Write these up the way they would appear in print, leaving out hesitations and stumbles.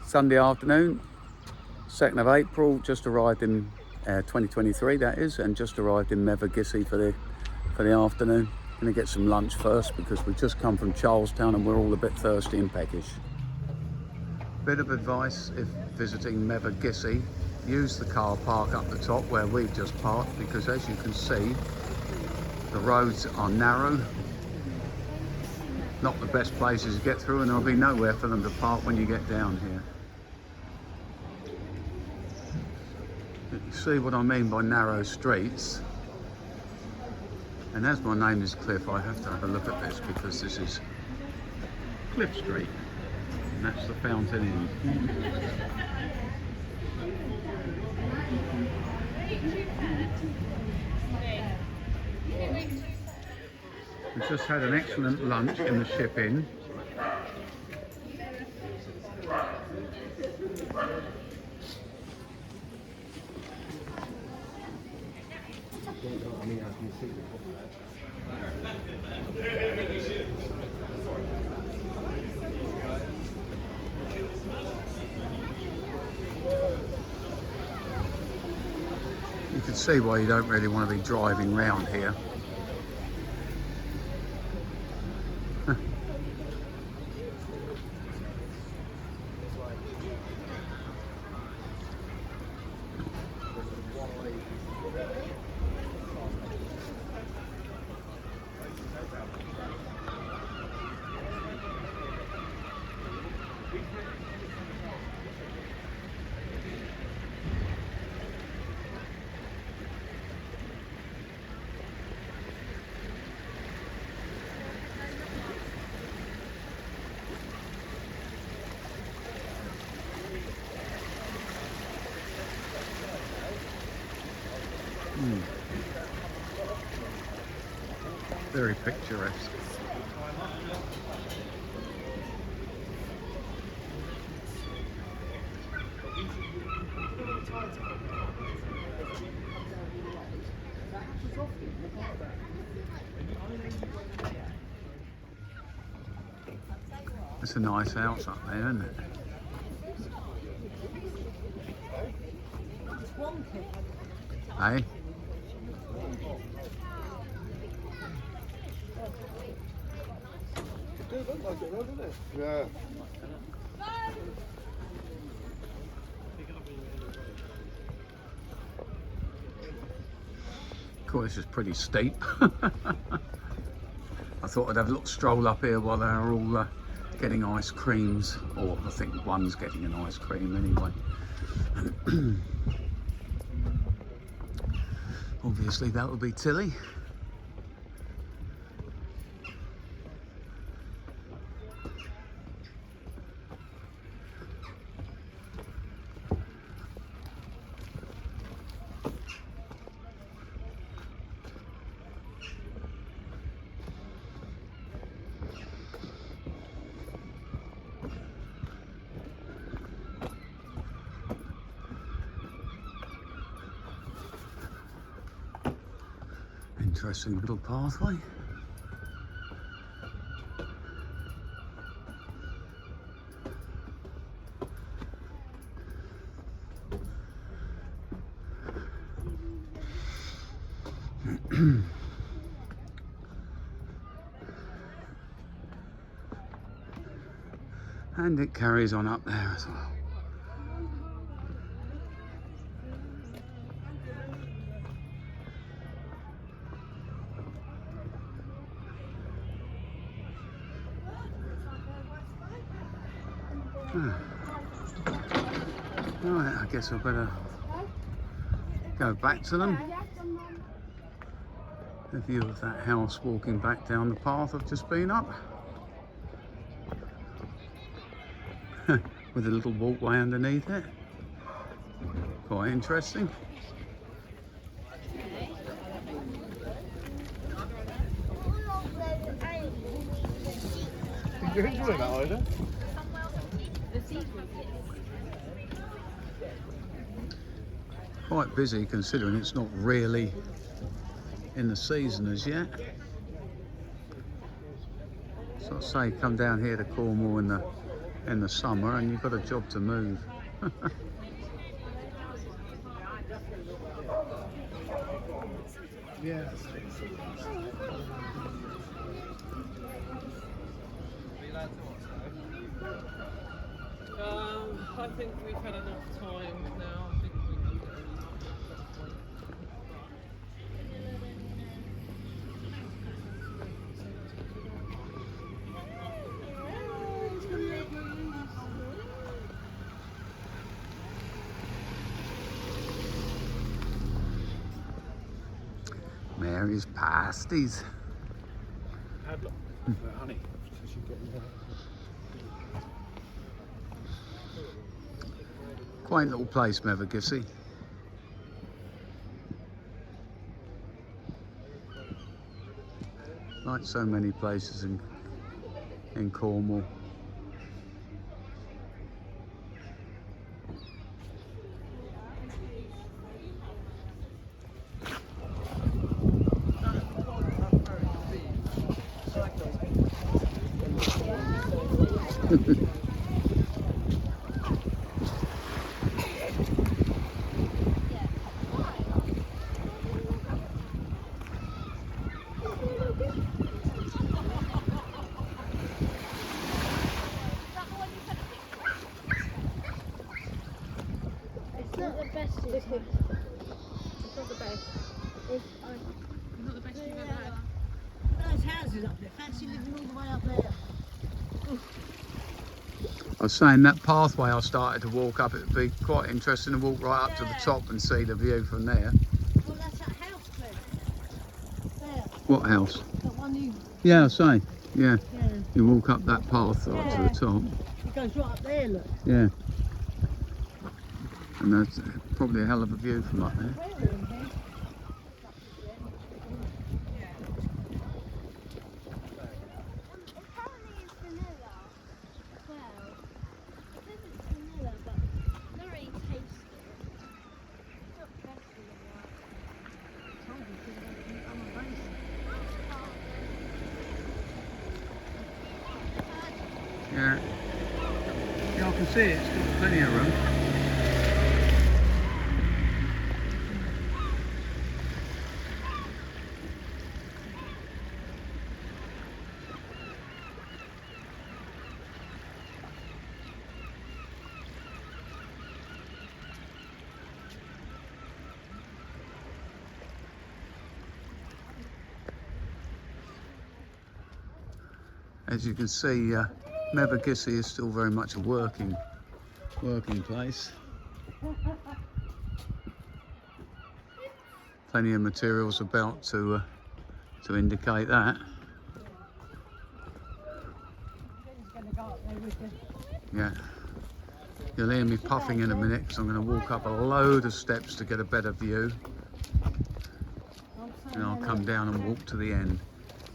Sunday afternoon, 2nd of April, just arrived in 2023 that is, and just arrived in Mevagissey for the afternoon. Gonna get some lunch first because we've just come from Charlestown and we're all a bit thirsty and peckish. Bit of advice if visiting Mevagissey, use the car park up the top where we've just parked, because as you can see, the roads are narrow, not the best places to get through, and there'll be nowhere for them to park when you get down here. You see what I mean by narrow streets. And as my name is Cliff, I have to have a look at this because this is Cliff Street, and that's the Fountain Inn. We've just had an excellent lunch in the Ship Inn. You can see why you don't really want to be driving round here. Very picturesque. It's a nice house up there, isn't it? Hey? It does look like it, doesn't it? Yeah. Cool, this is pretty steep. I thought I'd have a little stroll up here while they're all getting ice creams, or I think one's getting an ice cream anyway. Obviously that will be Tilly. Interesting little pathway. And it carries on up there as well. Right, I guess I better go back to them. The view of that house walking back down the path I've just been up. With a little walkway underneath it. Quite interesting. You're enjoying that, Ida? Quite busy considering it's not really in the season as yet. So I say come down here to Cornwall in the in the summer and you've got a job to move. Yeah. I think we've had enough time now. I think we can go. Mary's pasties. Padlock. Honey. Quaint little place, Mevagissey. Like so many places in Cornwall. It's not the best. It's not the best. It's Not the best you've ever had. Those houses up there, fancy living all the way up there. I was saying that pathway I started to walk up, it would be quite interesting to walk right up to the top and see the view from there. Well, that's that house there. There, What house? that one you, Yeah, I say. Yeah, yeah. you walk up that path right to the top. It goes right up there, look. Yeah. And that's probably a hell of a view from up there. Where are we in here? apparently it's vanilla as well. It says it's vanilla, but I've not really tasted it. It's not the best vanilla. Told you, because I'm a racer. Yeah. Yeah, I can see it. It's got plenty of room. As you can see, Mevagissey is still very much a working place. Plenty of materials about to indicate that. He's going to go up there with you. Yeah. You'll hear me puffing in a minute because I'm going to walk up a load of steps to get a better view. And I'll come down and walk to the end.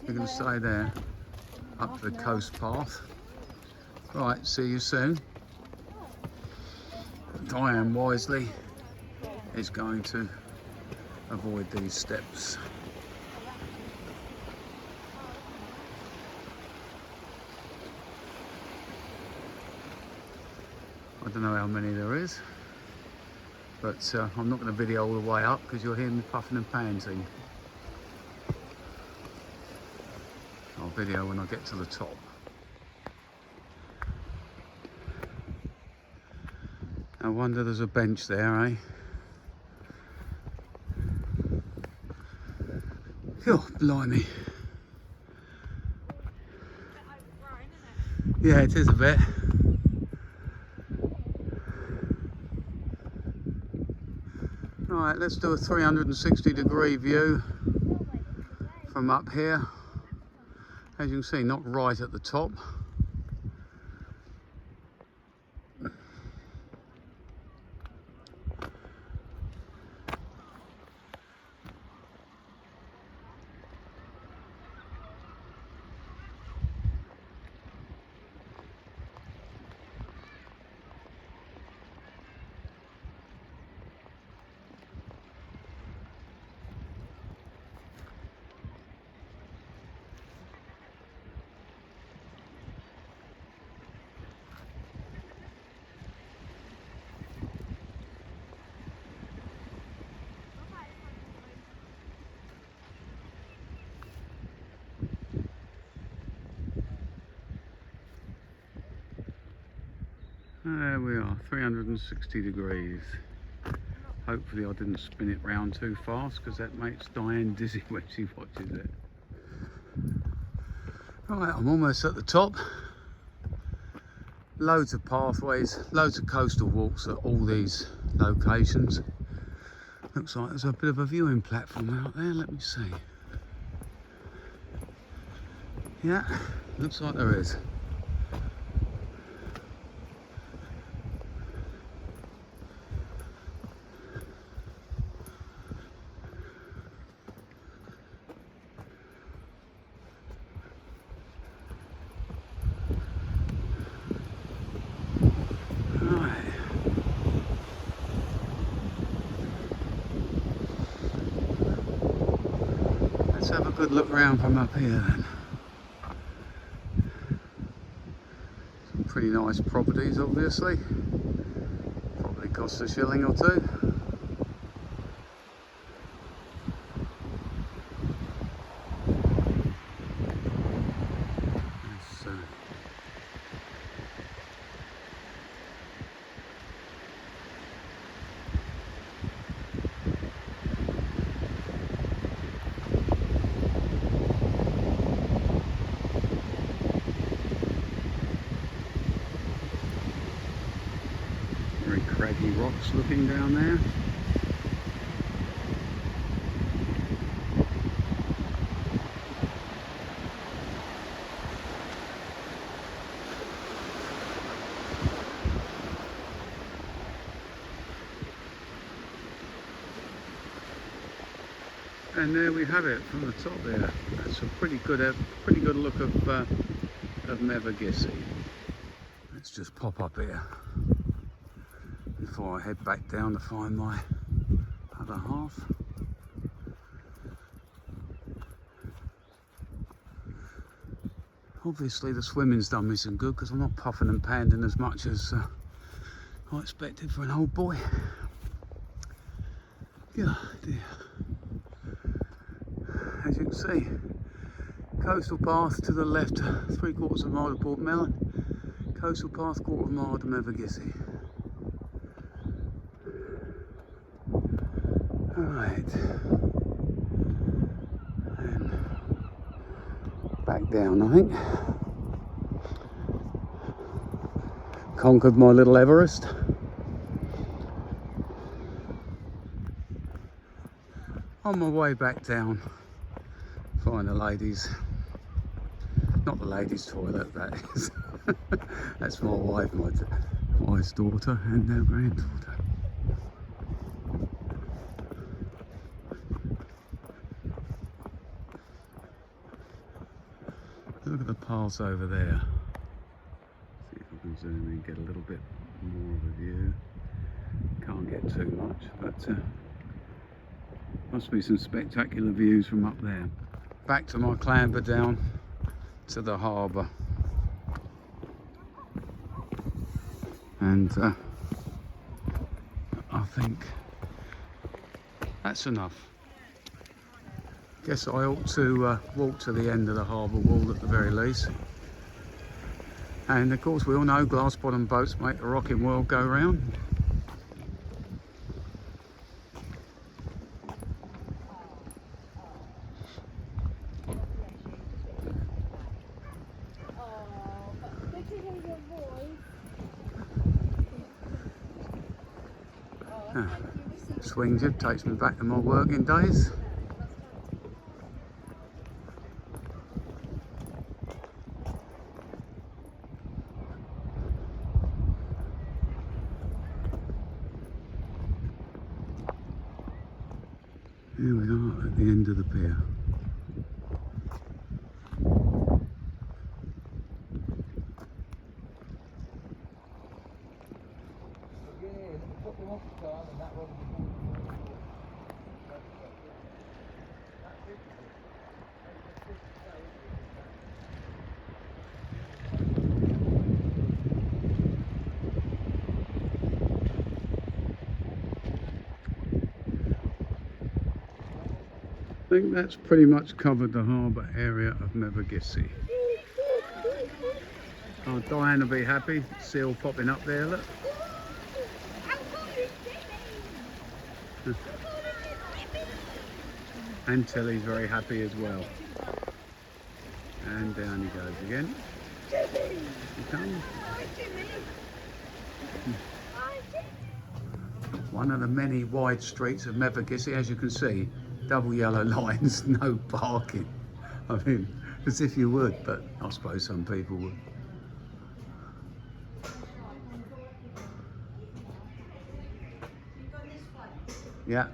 You're going to stay there, up the coast path. Right, see you soon. Diane wisely is going to avoid these steps. I don't know how many there is, but I'm not going to video all the way up because you'll hear me puffing and panting. I'll video when I get to the top. I wonder there's a bench there, eh? Oh, blimey. Yeah, it is a bit. Right, let's do a 360-degree view from up here. As you can see, not right at the top. There we are, 360 degrees. Hopefully I didn't spin it round too fast because that makes Diane dizzy when she watches it. Right, I'm almost at the top. Loads of pathways, loads of coastal walks at all these locations. Looks like there's a bit of a viewing platform out there, let me see. Yeah, looks like there is. Let's have a good look around from up here then. Some pretty nice properties obviously. Probably cost a shilling or two. Very craggy rocks looking down there. And there we have it from the top there. That's a pretty good look of Mevagissey. Let's just pop up here before I head back down to find my other half. Obviously the swimming's done me some good because I'm not puffing and panting as much as I expected for an old boy. Yeah, dear. As you can see, coastal path to the left, 3/4 of a mile to Port Mellon, coastal path 1/4 of a mile to Mevagissey. Alright, and back down I think. Conquered my little Everest. On my way back down, find the ladies, not the ladies' toilet, that is. That's my wife, my wife's daughter and their granddaughter. Look at the paths over there. See if I can zoom in, get a little bit more of a view. Can't get too much, but must be some spectacular views from up there. Back to my clamber down to the harbour. And I think that's enough. Guess I ought to walk to the end of the harbour wall at the very least. And of course we all know glass bottom boats make the rocking world go round. Swing jib takes me back to my working days. Here we are at the end of the pier. I think that's pretty much covered the harbour area of Mevagissey. Oh, Diane will be happy. Seal popping up there, look. And Tilly's very happy as well. And down he goes again. He comes. One of the many wide streets of Mevagissey, as you can see, double yellow lines, no parking. I mean, as if you would, but I suppose some people would. Yeah.